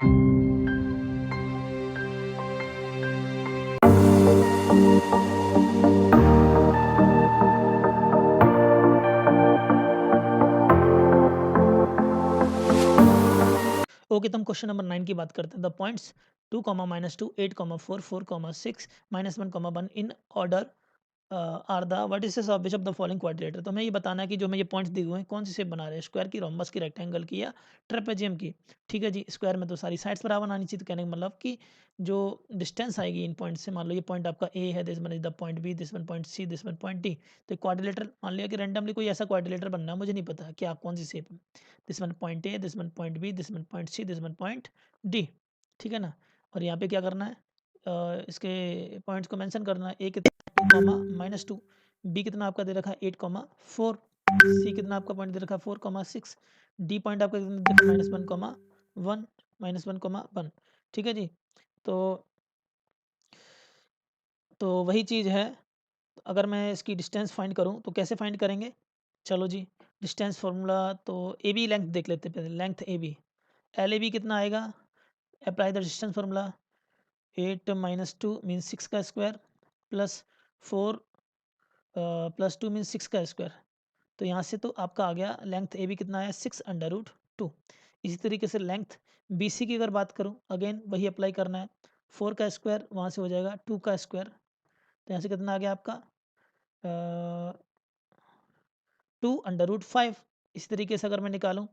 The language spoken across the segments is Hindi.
ओके, तो हम क्वेश्चन नंबर 9 की बात करते हैं। The points 2, -2, 8, 4, 4, 6, -1, 1 in order are the vertices of which of the following quadrilateral. तो हमें ये बताना है कि जो हमें ये पॉइंट्स दिए हुए हैं कौन सी शेप बना रहे हैं, स्क्वायर की, रोम्बस की, रेक्टेंगल की या ट्रेपेजियम की। ठीक है जी, स्क्वायर में तो सारी साइड्स बराबर आनी चाहिए। तो कहने का मतलब कि जो डिस्टेंस आएगी इन पॉइंट से, मान लो ये पॉइंट आपका ए है, this one is the point B, this one point C, this one point D. तो क्वाड्रिलेटर मान लिया कि रैंडमली कोई ऐसा क्वाड्रिलेटर बनना है, मुझे नहीं पता क्या कौन सी शेप है। This one point A, this one point B, this one point C, this one point D. ठीक है ना। और यहाँ पे क्या करना है, इसके पॉइंट्स को मेंशन करना है। ए कितना 2, -2, बी कितना आपका दे रखा है 8, 4, सी कितना आपका पॉइंट दे रखा है 4, 6, डी पॉइंट आपका कितना दे रखा है -1, -1, -1। ठीक है जी। तो वही चीज़ है। अगर मैं इसकी डिस्टेंस फाइंड करूँ तो कैसे फाइंड करेंगे? चलो जी, डिस्टेंस फार्मूला तो ए बी लेंथ देख लेते हैं पहले। Length A B, L A B कितना आएगा? Apply the distance formula. 8 -2 means 6 का स्क्वायर, प्लस 4 प्लस 2 मीन्स 6 का स्क्वायर। तो यहाँ से तो आपका आ गया लेंथ ए बी कितना आया 6√2। इसी तरीके से लेंथ बी सी की अगर बात करूँ, अगेन वही अप्लाई करना है। 4 का स्क्वायर वहाँ से हो जाएगा 2 का स्क्वायर। तो यहाँ से कितना आ गया आपका 2√5। इसी तरीके से अगर मैं निकालूँ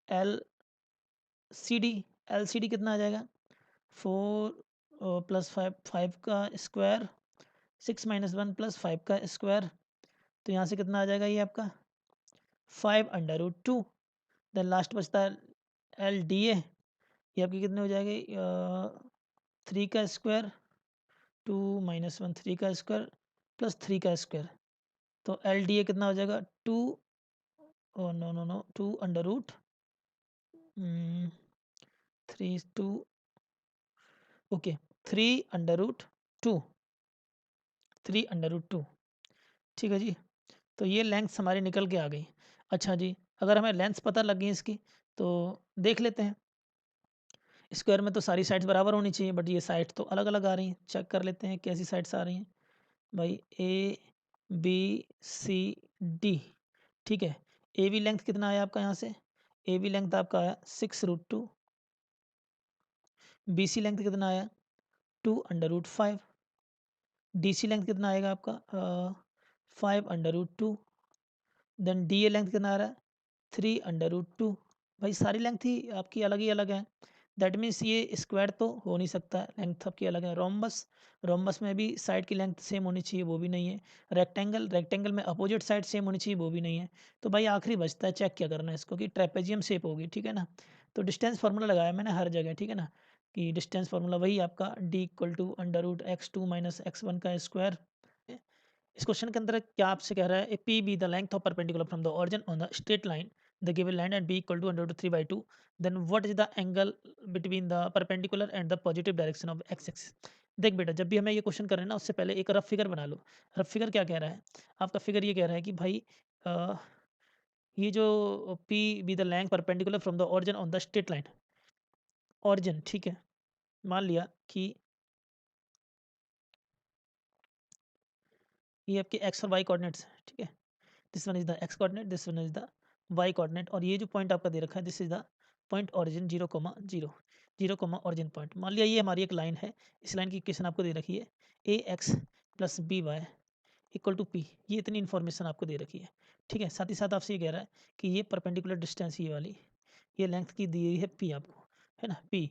एल सी डी कितना आ जाएगा 4 प्लस 5, 5 का स्क्वायर, 6 - 1 प्लस 5 का स्क्वायर। तो यहाँ से कितना आ जाएगा ये आपका 5√2। देन लास्ट बचता है एल डी ए, ये आपकी कितने हो जाएगी 3 का स्क्वायर, 2 - 1 3 का स्क्वायर प्लस 3 का स्क्वायर। तो एल डी ए कितना हो जाएगा 2, नो नो नो 2 3 2, ओके 3√2, 3√2। ठीक है जी। तो ये लेंथ्स हमारी निकल के आ गई। अच्छा जी, अगर हमें लेंथ्स पता लग गई इसकी तो देख लेते हैं। स्क्वायर में तो सारी साइड्स बराबर होनी चाहिए, बट ये साइड तो अलग अलग आ रही हैं। चेक कर लेते हैं कैसी साइड्स आ रही हैं भाई। ए बी सी डी, ठीक है। ए बी लेंथ कितना आया आपका यहाँ से, ए बी लेंथ आपका आया 6√2। बी सी लेंथ कितना आया 2√5। डी सी लेंथ कितना आएगा आपका 5√2। देन डी ए लेंथ कितना आ रहा है 3√2। भाई सारी लेंथ ही आपकी अलग ही अलग है। दैट मीन्स ये स्क्वायर तो हो नहीं सकता, लेंथ आपकी अलग है। रोम्बस, रोम्बस में भी साइड की लेंथ सेम होनी चाहिए, वो भी नहीं है। रेक्टेंगल, रेक्टेंगल में अपोजिट साइड सेम होनी चाहिए, वो भी नहीं है। तो भाई आखिरी बचता है, चेक क्या करना है इसको कि ट्रेपेजियम शेप होगी। ठीक है ना। तो डिस्टेंस फार्मूला लगाया मैंने हर जगह। ठीक है ना, कि डिस्टेंस फार्मूला वही आपका D equal to √x2 - x1 का स्क्वायर। इस क्वेश्चन के अंदर क्या आपसे कह रहा है, P B the length of perpendicular from the origin on the straight line the given line and be equal to √3/2, then what is the angle between the perpendicular and the positive direction of X axis. देख बेटा, जब भी हमें ये क्वेश्चन कर रहे हैं ना, उससे पहले एक रफ फिगर बना लो। रफ फिगर क्या कह रहा है आपका, फिगर ये कह रहा है कि भाई अ, ये जो P B the length perpendicular from the origin on the straight line, origin, ठीक है। मान लिया कि ये आपके एक्स और वाई कोऑर्डिनेट्स हैं, ठीक है। This one is the X coordinate, this one is the Y coordinate, और ये जो पॉइंट आपका दे रखा है this is the point origin 0,0, 0, origin point. मान लिया ये हमारी एक लाइन है। इस लाइन की इक्वेशन आपको दे रखी है a x plus b y equal to p. ये इतनी इन्फॉर्मेशन आपको दे रखी है, ठीक है। साथ ही साथ आपसे ये कह रहा है कि ये परपेंडिकुलर डिस्टेंस, ये वाली, ये लेंथ की दी है पी आपको, है ना, पी।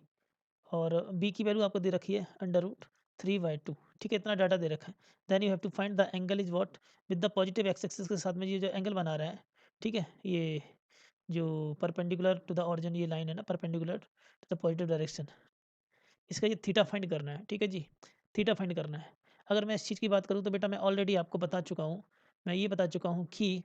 और बी की वैल्यू आपको दे रखी है √3/2, ठीक है। इतना डाटा दे रखा है। Then you have to find the angle is what with the positive X axis के साथ में ये जो एंगल बना रहा है, ठीक है। ये जो परपेंडिकुलर टू द ऑरिजिन ये लाइन है ना, perpendicular to the positive direction, इसका ये थीटा फाइंड करना है, ठीक है जी। थीटा फाइंड करना है। अगर मैं इस चीज़ की बात करूँ तो बेटा मैं ऑलरेडी आपको बता चुका हूँ, मैं ये बता चुका हूँ कि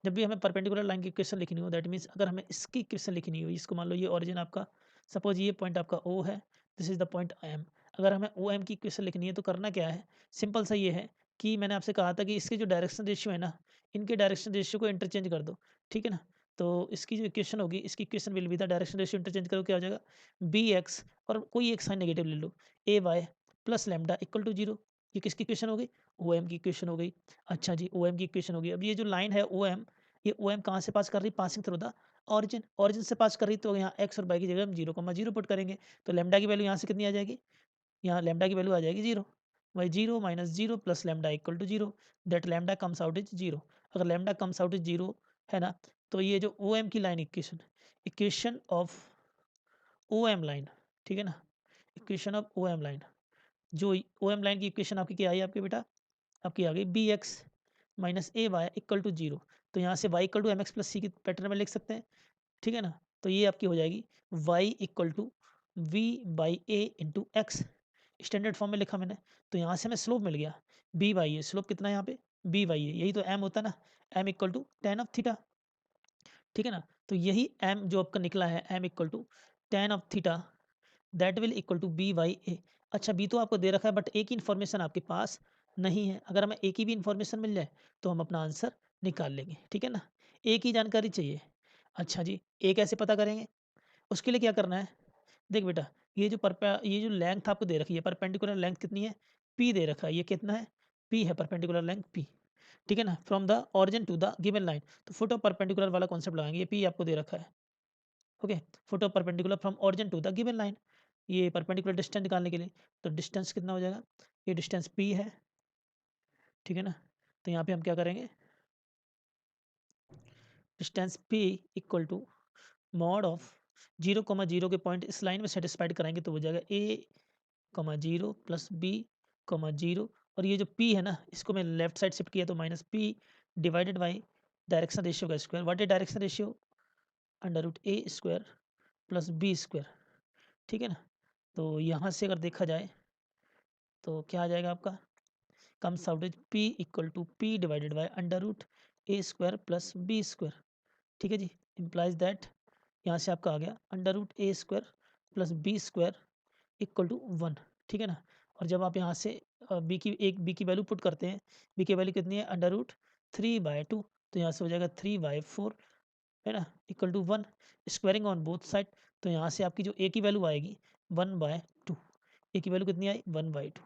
जब भी हमें परपेंडिकुलर लाइन की इक्वेशन लिखनी हो, दैट मीन्स अगर हमें इसकी इक्वेशन लिखनी हो, इसको मान लो ये ओरिजिन आपका, सपोज ये पॉइंट आपका ओ है, this is the point I am. अगर हमें ओ एम की इक्वेशन लिखनी है तो करना क्या है, सिंपल सा ये है कि मैंने आपसे कहा था कि इसके जो डायरेक्शन रेशियो है ना, इनके डायरेक्शन रेशियो को इंटरचेंज कर दो, ठीक है ना। तो इसकी जो इक्वेशन होगी, इसकी equation will be the direction ratio interchange करो क्या हो जाएगा, बी एक्स और कोई एक साइन नेगेटिव ले लो, a y plus lambda equal to zero. ये किसकी इक्वेशन हो गई, ओ एम की इक्वेशन हो गई। अच्छा जी, ओ एम की इक्वेशन हो गई। अब ये जो लाइन है ओ एम, ये ओ एम कहाँ से पास कर रही है, passing through the origin, origin से पास कर रही, तो यहाँ एक्स और वाई की जगह हम 0,0 पुट करेंगे, तो लैम्डा की वैल्यू यहाँ से कितनी आ जाएगी, यहाँ लैम्डा की वैल्यू आ जाएगी 0, by 0 minus 0 plus lambda equal to 0, that lambda comes out is 0। अगर लैम्डा कम्स आउट इज 0 है ना, तो ये जो ओ एम की line equation, equation of O M line, ठीक है ना, equation of O M line, जो ओ एम लाइन की इक्वेशन आपकी क्या आई आपके बेटा, आपकी आ गई b x minus a y equal to 0। तो यहाँ से y equal to m x plus c की पैटर्न में लिख सकते हैं, ठीक है ना। तो ये आपकी हो जाएगी y equal to V by A into X, standard form में लिखा मैंने। तो यहाँ से हमें स्लोप मिल गया बी बाई ए, स्लोप कितना है यहाँ पे, बी बाई ए, यही तो एम होता है ना, M equal to tan of theta, ठीक है ना। तो यही एम जो आपका निकला है, m equal to tan of theta, that will equal to B by a. अच्छा, बी तो आपको दे रखा है, बट एक ही इन्फॉर्मेशन आपके पास नहीं है। अगर हमें एक ही भी इन्फॉर्मेशन मिल जाए तो हम अपना आंसर निकाल लेंगे, ठीक है ना। एक ही जानकारी चाहिए। अच्छा जी, ए कैसे पता करेंगे, उसके लिए क्या करना है, देख बेटा, ये जो लेंथ आपको दे रखी है, परपेंडिकुलर लेंथ कितनी है, पी दे रखा है, ये कितना है, पी है, परपेंडिकुलर लेंथ पी, ठीक है ना, from the origin to the given line. तो फुट ऑफ परपेंडिकुलर वाला कॉन्सेप्ट लगाएंगे, ये पी आपको दे रखा है, okay, foot of perpendicular from origin to the given line, ये परपेंडिकुलर डिस्टेंस निकालने के लिए। तो डिस्टेंस कितना हो जाएगा, ये डिस्टेंस पी है, ठीक है ना। तो यहाँ पे हम क्या करेंगे, distance P equal to mod of 0,0 के पॉइंट इस लाइन में सेटिस्फाइड कराएंगे, तो हो जाएगा ए कमा 0 प्लस बी कमा 0, और ये जो p है ना, इसको मैं लेफ्ट साइड शिफ्ट किया तो minus p divided by direction ratio का square. What is direction ratio, under root A square plus B square, ठीक है ना। तो यहाँ से अगर देखा जाए तो क्या आ जाएगा आपका, comes out is p equal to P divided by under root A square plus B square, ठीक है जी। इम्प्लाइज दैट, यहाँ से आपका आ गया under root A square plus B square equal to 1, ठीक है ना। और जब आप यहाँ से बी की वैल्यू पुट करते हैं, बी की वैल्यू कितनी है, अंडर रूट 3/2, तो यहाँ से हो जाएगा 3/4, है ना, equal to 1, squaring on both side. तो यहाँ से आपकी जो ए की वैल्यू आएगी 1/2, ए की वैल्यू कितनी आई 1/2।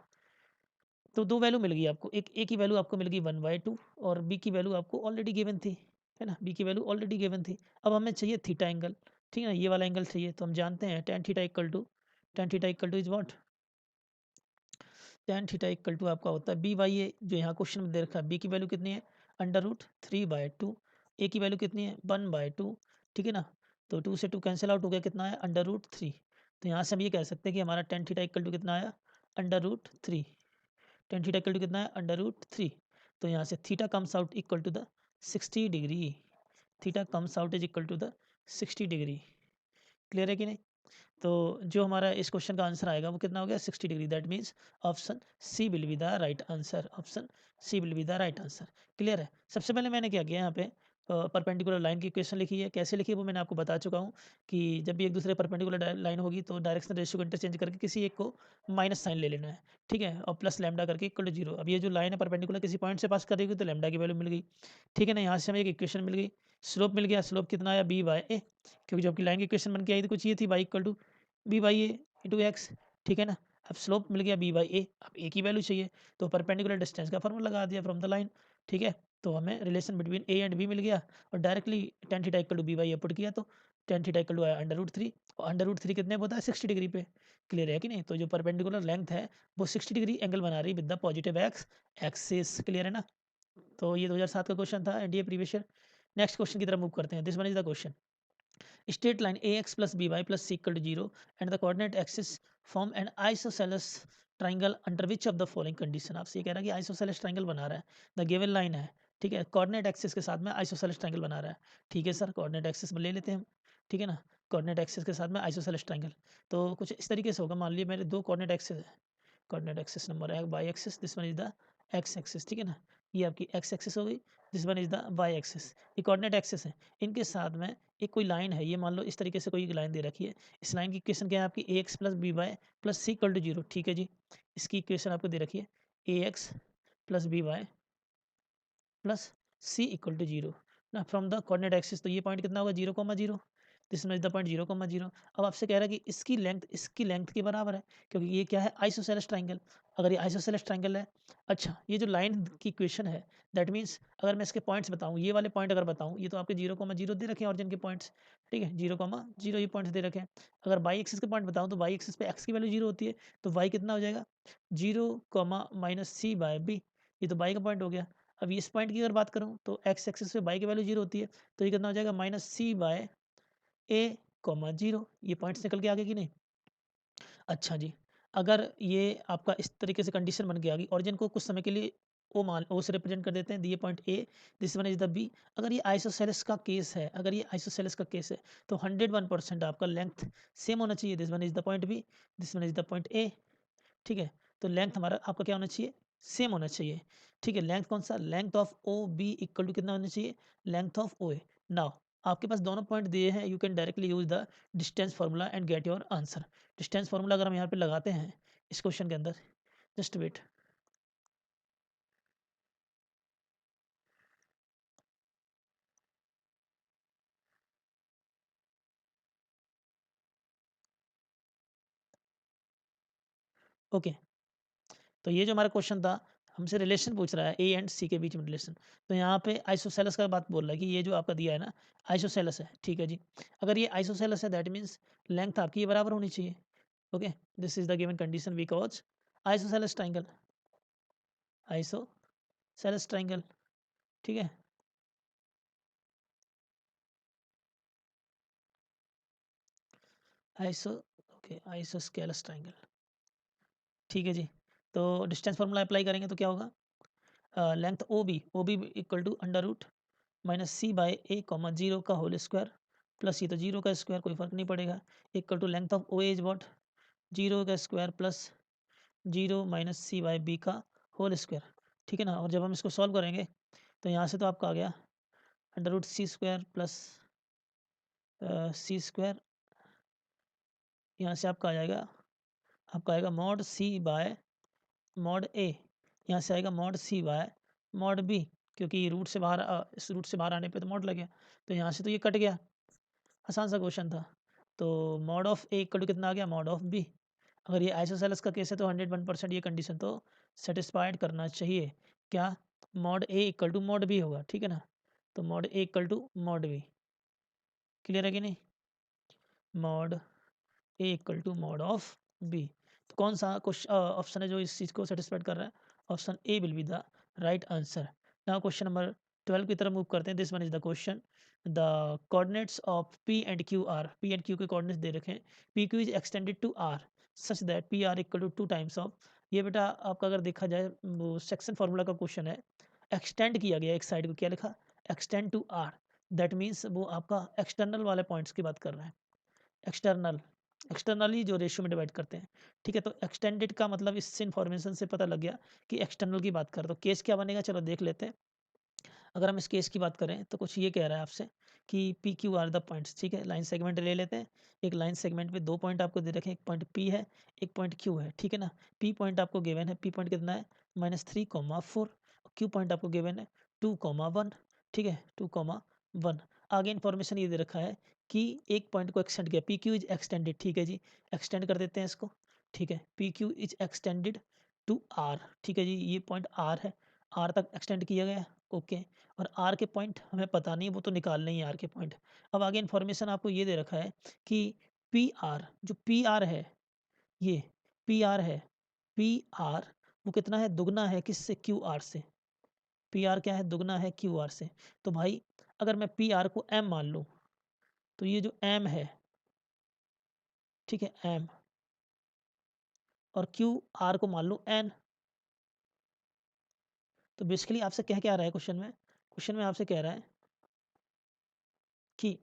तो दो वैल्यू मिल गई आपको, एक ए की वैल्यू आपको मिल गई 1/2, और बी की वैल्यू आपको ऑलरेडी गिवन थी, है ना, बी की वैल्यू ऑलरेडी गिवन थी। अब हमें चाहिए थीटा एंगल, ठीक है ना, ये वाला एंगल चाहिए। तो हम जानते हैं tan theta equal to is what, tan theta equal to आपका होता है बी बाई ए, जो यहाँ क्वेश्चन में दे रखा है। बी की वैल्यू कितनी है, अंडर रूट 3/2, ए की वैल्यू कितनी है 1/2, ठीक है ना। तो 2 से 2 कैंसिल आउट हो गया, कितना है अंडर रूट 3। तो यहाँ से हम ये कह सकते हैं कि हमारा टेन थीटा इक्वल टू कितना आया, under root 3, tan theta equal to कितना है अंडर रूट 3। तो यहाँ से theta comes out equal to the 60 degree, theta comes out is equal to the 60 degree, clear है कि नहीं। तो जो हमारा इस क्वेश्चन का आंसर आएगा वो कितना हो गया 60 degree, that means option C will be the right answer, option C will be the right answer, clear है। सबसे पहले मैंने क्या किया यहाँ पे, परपेंडिकुलर लाइन की इक्वेशन लिखी है, कैसे लिखी है वो मैंने आपको बता चुका हूँ कि जब भी एक दूसरे परपेंडिकुलर लाइन होगी तो डायरेक्शन रेशियो को इंटरचेंज करके किसी एक को माइनस साइन ले लेना है, ठीक है, और प्लस लैम्डा करके इक्वल टू 0। अब ये जो लाइन है परपेंडिकुलर किसी पॉइंट से पास कर रही होगी तो लैम्डा की वैल्यू मिल गई, ठीक है ना। यहाँ से हमें एक इक्वेशन मिल गई, स्लोप मिल गया, स्लोप कितना आया बी बाई ए, क्योंकि जबकि लाइन की इक्वेशन बन के आई थी कुछ ये थी Y equal to B by A into X, ठीक है ना। अब स्लोप मिल गया बी बाई ए, अब ए की वैल्यू चाहिए तो परपेंडिकुलर डिस्टेंस का फॉर्मूला लगा दिया फ्रॉम द लाइन, ठीक है। तो हमें relation between a and b मिल गया, और directly tan theta equal to B by a put किया तो टेन थीटा इक्वल टू आया अंडर रूट 3, और अंडर रूट 3 कितने पे होता है 60 डिग्री पे, क्लियर है कि नहीं। तो जो परपेंडिकुलर लेंथ है वो 60 डिग्री एंगल बना रही है with the positive X axis, clear है ना। तो ये 2007 का क्वेश्चन था NDA previous year. Next question की तरफ मूव करते हैं, this one is the question, straight line ax plus by plus c equal to 0 and the coordinate axis form an isosceles triangle under which of the following condition। आपसे ये कह रहा है कि isosceles triangle बना रहा है, द गिवन लाइन है, ठीक है, कोऑर्डिनेट एक्सिस के साथ में isosceles triangle बना रहा है, ठीक है सर, कोऑर्डिनेट एक्सिस में ले लेते हैं हम, ठीक है ना, कोऑर्डिनेट एक्सिस के साथ में isosceles triangle। तो कुछ इस तरीके से होगा, मान लीजिए मेरे दो कोऑर्डिनेट एक्सिस है, कोऑर्डिनेट एक्सिस नंबर है Y axis, this one is the X axis, ठीक है ना, ये आपकी एक्स एक्सिस हो गई, this one is the Y axis, ये कोऑर्डिनेट एक्सिस है। इनके साथ में एक कोई लाइन है, ये मान लो इस तरीके से कोई लाइन दे रखी है, इस लाइन की इक्वेशन क्या है आपकी a x plus b y plus c equal to 0, ठीक है जी। इसकी इक्वेशन आपको दे रखी है a x plus b y plus c equal to 0। ना फ्रॉम द कोऑर्डिनेट एक्सिस, तो ये पॉइंट कितना होगा 0,0, this one is the point 0,0। अब आपसे कह रहा है कि इसकी लेंथ के बराबर है, क्योंकि ये क्या है आइसोसेलेस ट्राइंगल। अगर ये आइसोसेलेस ट्राइंगल है, अच्छा ये जो लाइन की इक्वेशन है दैट मीन्स अगर मैं इसके पॉइंट्स बताऊँ, ये वाले पॉइंट अगर बताऊँ, ये तो आपके 0,0 दे रखे हैं ऑरिजिन के पॉइंट्स, ठीक है 0,0 ये पॉइंट्स दे रखे हैं। अगर वाई एक्सिस के पॉइंट बताऊँ तो वाई एक्सिस पे एक्स की वैल्यू 0 होती है, तो वाई कितना हो जाएगा 0, -c/b, ये तो वाई का पॉइंट हो गया। अब इस पॉइंट की अगर बात करूँ तो एक्स एक्सिस पे वाई की वैल्यू 0 होती है, तो ये कितना हो जाएगा -c/a, 0। ये पॉइंट्स निकल के आ गए कि नहीं। अच्छा जी, अगर ये आपका इस तरीके से कंडीशन बन के आ गई, ओरिजिन को कुछ समय के लिए ओ से रिप्रेजेंट कर देते हैं, ये point A, this one is the B. अगर ये आइसोसेलेस का केस है, अगर ये आइसोसेलेस का केस है तो 101% आपका लेंथ सेम होना चाहिए, this one is the point B, this one is the point A, ठीक है। तो लेंथ हमारा आपका क्या होना चाहिए, सेम होना चाहिए, ठीक है। लेंथ कौन सा, length of O B equal to कितना होना चाहिए, length of O A. Now आपके पास दोनों पॉइंट दिए हैं, you can directly use the distance formula and get your answer. Distance formula अगर हम यहाँ पे लगाते हैं इस क्वेश्चन के अंदर, जस्ट वेट, ओके। तो ये जो हमारा क्वेश्चन था, हमसे रिलेशन पूछ रहा है ए एंड सी के बीच में रिलेशन। तो यहाँ पे आइसोसेलेस का बात बोल रहा है कि ये जो आपका दिया है ना आइसोसेलेस है, ठीक है जी। अगर ये आइसोसेलेस है दैट मीन्स लेंथ आपकी ये बराबर होनी चाहिए, okay. This is the given condition because isosceles triangle, isosceles triangle, ठीक है। आइसो ओके आइसोस्केलस ट्राइंगल, ठीक है जी। तो डिस्टेंस फार्मूला अप्लाई करेंगे तो क्या होगा, length O B equal to under root -c/a, 0 का होल स्क्वायर प्लस ये तो 0 का स्क्वायर, कोई फर्क नहीं पड़ेगा, equal to length of O is what 0 का स्क्वायर प्लस 0 -c/b का होल स्क्वायर, ठीक है ना। और जब हम इसको सॉल्व करेंगे तो यहाँ से तो आपका आ गया under root C square plus C square, यहाँ से आपका आ जाएगा, आपका आएगा mod C by mod A, यहाँ से आएगा mod C by mod B, क्योंकि रूट से बाहर इस रूट से बाहर आने पे तो मॉड लग गया, तो यहाँ से तो ये कट गया, आसान सा क्वेश्चन था। तो mod of A equal to कितना आ गया, मॉड ऑफ बी। अगर ये आइसोसेलेस का केस है तो 101% ये कंडीशन तो सेटिस्फाइड करना चाहिए, क्या mod A equal to mod B होगा, ठीक है ना। तो mod A equal to mod B, clear है कि नहीं, mod A equal to mod of B. तो कौन सा ऑप्शन है जो इस चीज़ को सेटिस्फाइड कर रहा है, option A will be the right answer. Now question number 12 की तरफ मूव करते हैं, this one is the question, the coordinates of P and Q R, P and Q के कोऑर्डिनेट्स दे रखे हैं, P Q is extended to R such that P R equal to 2 times of, ये बेटा आपका अगर देखा जाए वो सेक्शन फार्मूला का क्वेश्चन है, एक्सटेंड किया गया एक साइड को, क्या लिखा extend to R, that means वो आपका एक्सटर्नल वाले पॉइंट्स की बात कर रहा है, एक्सटर्नल, एक्सटर्नली जो रेशियो में डिवाइड करते हैं, ठीक है। तो एक्सटेंडेड का मतलब इससे इन्फॉर्मेशन से पता लग गया कि एक्सटर्नल की बात कर, तो केस क्या बनेगा चलो देख लेते हैं। अगर हम इस केस की बात करें तो कुछ ये कह रहा है आपसे कि P Q R the points, ठीक है। लाइन सेगमेंट ले लेते हैं, एक लाइन सेगमेंट पे दो पॉइंट आपको दे रखे हैं, एक पॉइंट पी है, एक पॉइंट क्यू है, ठीक है ना। पी पॉइंट आपको गिवन है, पी पॉइंट कितना है -3,4, क्यू पॉइंट आपको गिवन है 2,1, ठीक है 2,1। आगे इन्फॉर्मेशन ये दे रखा है कि एक पॉइंट को एक्सटेंड किया, पी क्यू इज एक्सटेंडेड, ठीक है जी, एक्सटेंड कर देते हैं इसको, ठीक है। P Q is extended to R, ठीक है जी, ये पॉइंट आर है, आर तक एक्सटेंड किया गया, ओके। और आर के पॉइंट हमें पता नहीं, वो तो निकालने ही आर के पॉइंट। अब आगे इन्फॉर्मेशन आपको ये दे रखा है कि पी आर, जो पी आर है, ये पी आर है, पी आर वो कितना है, दुगना है किससे, क्यू आर से। पी आर क्या है, दुगना है क्यू आर से। तो भाई अगर मैं पी आर को एम मान लूँ तो ये जो एम है, ठीक है एम, और क्यू आर को मान लूँ एन, तो बेसिकली आपसे कह क्या रहा है क्वेश्चन में, क्वेश्चन में आपसे कह रहा है कि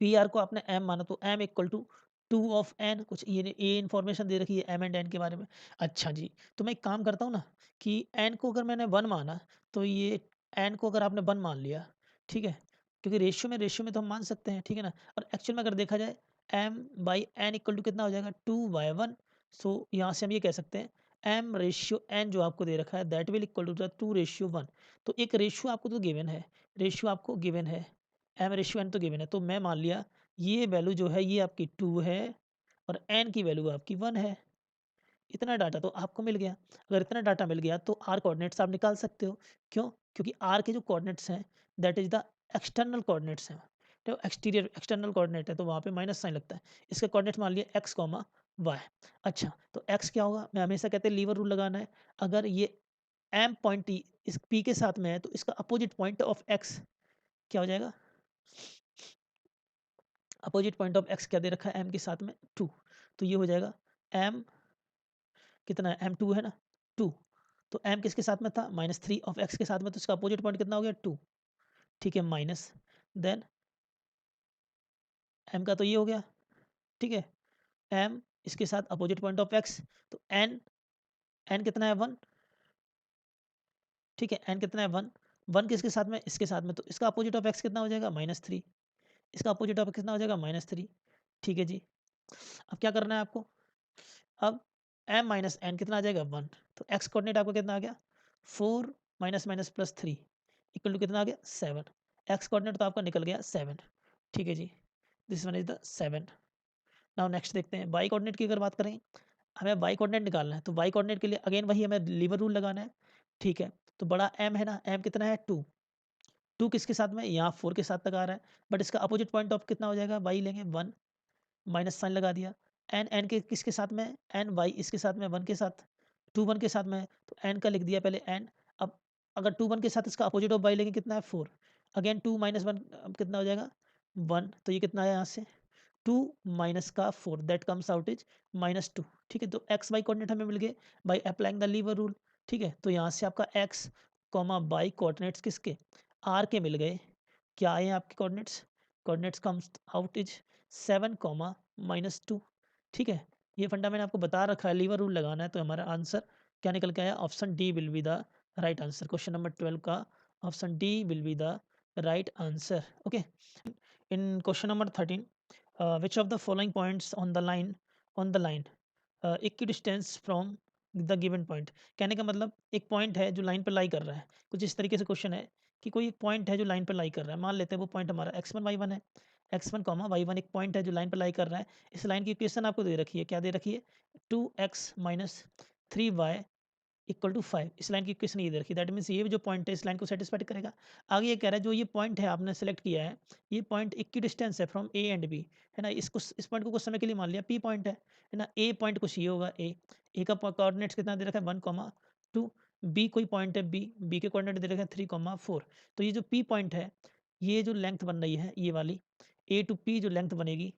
पी आर को आपने एम माना तो M equal to 2 of N, कुछ ये इन्फॉर्मेशन दे रखी है एम एंड एन के बारे में। अच्छा जी, तो मैं एक काम करता हूँ ना कि एन को अगर मैंने 1 माना, तो ये एन को अगर आपने 1 मान लिया, ठीक है, क्योंकि रेशियो में तो हम मान सकते हैं, ठीक है ना। और एक्चुअल में अगर देखा जाए M by N equal to कितना हो जाएगा 2/1, सो यहाँ से हम ये कह सकते हैं एम रेशियो एन जो आपको दे रखा है that will equal to the 2:1। तो एक रेशियो आपको तो गिवन है, रेशियो आपको गिवन है, एम रेशियो एन तो गिवन है। तो मैं मान लिया ये वैल्यू जो है ये आपकी 2 है और एन की वैल्यू आपकी 1 है। इतना डाटा तो आपको मिल गया। अगर इतना डाटा मिल गया तो आर कोऑर्डिनेट्स आप निकाल सकते हो। क्यों? क्योंकि आर के जो कोऑर्डिनेट्स हैं that is the external coordinates हैं। तो एक्सटीरियर एक्सटर्नल कोऑर्डिनेट है तो वहाँ पे माइनस साइन लगता है। इसका कोऑर्डिनेट मान लिया एक्स कॉमा वाई। अच्छा, तो एक्स क्या होगा? मैं हमेशा कहते हैं लीवर रूल लगाना है। अगर ये एम पॉइंट टी इस पी के साथ में है तो इसका अपोजिट पॉइंट ऑफ एक्स क्या हो जाएगा? अपोजिट पॉइंट ऑफ एक्स क्या दे रखा है एम के साथ में? 2। तो ये हो जाएगा एम कितना है? एम 2 है ना? 2। तो एम किसके साथ में था? -3 ऑफ एक्स के साथ में, तो इसका अपोजिट पॉइंट कितना हो गया? 2। ठीक है, माइनस देन एम का तो ये हो गया। ठीक है, एम इसके साथ अपोजिट पॉइंट ऑफ एक्स, तो एन एन कितना है? 1। ठीक है, एन कितना है? 1। 1 किसके साथ में? इसके साथ में, तो इसका अपोजिट ऑफ एक्स कितना हो जाएगा? -3। इसका अपोजिट ऑफ कितना हो जाएगा? -3। ठीक है जी। अब क्या करना है आपको? अब m माइनस एन कितना आ जाएगा? 1। तो x कोऑर्डिनेट आपका कितना आ गया? 4 minus minus plus 3 equal to कितना आ गया? 7। x कोऑर्डिनेट तो आपका निकल गया 7। ठीक है जी, this one is the 7। Now next देखते हैं y कोऑर्डिनेट की। अगर बात करें, हमें y कोऑर्डिनेट निकालना है, तो y कोऑर्डिनेट के लिए अगेन वही हमें लीवर रूल लगाना है। ठीक है, तो बड़ा m है ना, m कितना है? 2। 2 किसके साथ में? यहाँ 4 के साथ तक आ रहा है, बट इसका अपोजिट पॉइंट ऑफ कितना हो जाएगा? y लेंगे 1, माइनस साइन लगा दिया। एन एन के किसके साथ में? एन वाई इसके साथ में 1 के साथ, 2 1 के साथ में है, तो एन का लिख दिया पहले एन। अब अगर 2 1 के साथ इसका अपोजिट ऑफ वाई लेंगे कितना है? 4। अगेन 2 माइनस 1 कितना हो जाएगा? 1। तो ये कितना है यहाँ से? 2 माइनस का 4 दैट कम्स आउट इज -2। ठीक है, तो एक्स वाई कोऑर्डिनेट हमें मिल गए by applying the lever rule. ठीक है, तो यहाँ से आपका एक्स कॉमा वाई कोऑर्डिनेट्स किसके? आर के मिल गए। क्या आए हैं आपके coordinates? Coordinates comes out is 7 comma -2। ठीक है, ये फंडा मैंने आपको बता रखा है, लीवर रूल लगाना है। तो हमारा आंसर क्या निकल के आया? Option D will be the right answer. Question number 12 का option D will be the right answer. Okay, in question number 13, which of the following points on the line equidistance from the given point। कहने का मतलब एक पॉइंट है जो लाइन पर लाई कर रहा है। कुछ इस तरीके से क्वेश्चन है कि कोई एक पॉइंट है जो लाइन पर लाई कर रहा है। मान लेते हैं वो पॉइंट हमारा x1 y1 है। x1 कॉमा y1 एक पॉइंट है जो लाइन पर लाई कर रहा है। इस लाइन की इक्वेशन आपको दे रखी है। क्या दे रखी है? 2x minus 3y equal to 5। इस लाइन की इक्वेशन ये दे रखी है, दैट मीन्स ये जो पॉइंट है इस लाइन को सेटिस्फाइड करेगा। आगे ये कह रहा है जो ये पॉइंट है आपने सेलेक्ट किया है, ये पॉइंट इक्वी डिस्टेंस है फ्रॉम ए एंड बी, है ना। इसको इस पॉइंट को कुछ समय के लिए मान लिया पी पॉइंट है ना। ए पॉइंट कुछ ये होगा, ए का कोऑर्डिनेट्स कितना दे रखा है? 1,2। बी कोई पॉइंट है, बी के कोऑर्डिनेट दे रखे हैं 3,4। तो ये जो पी पॉइंट है, ये जो लेंथ बन रही है ये वाली ए टू पी जो लेंथ बनेगी,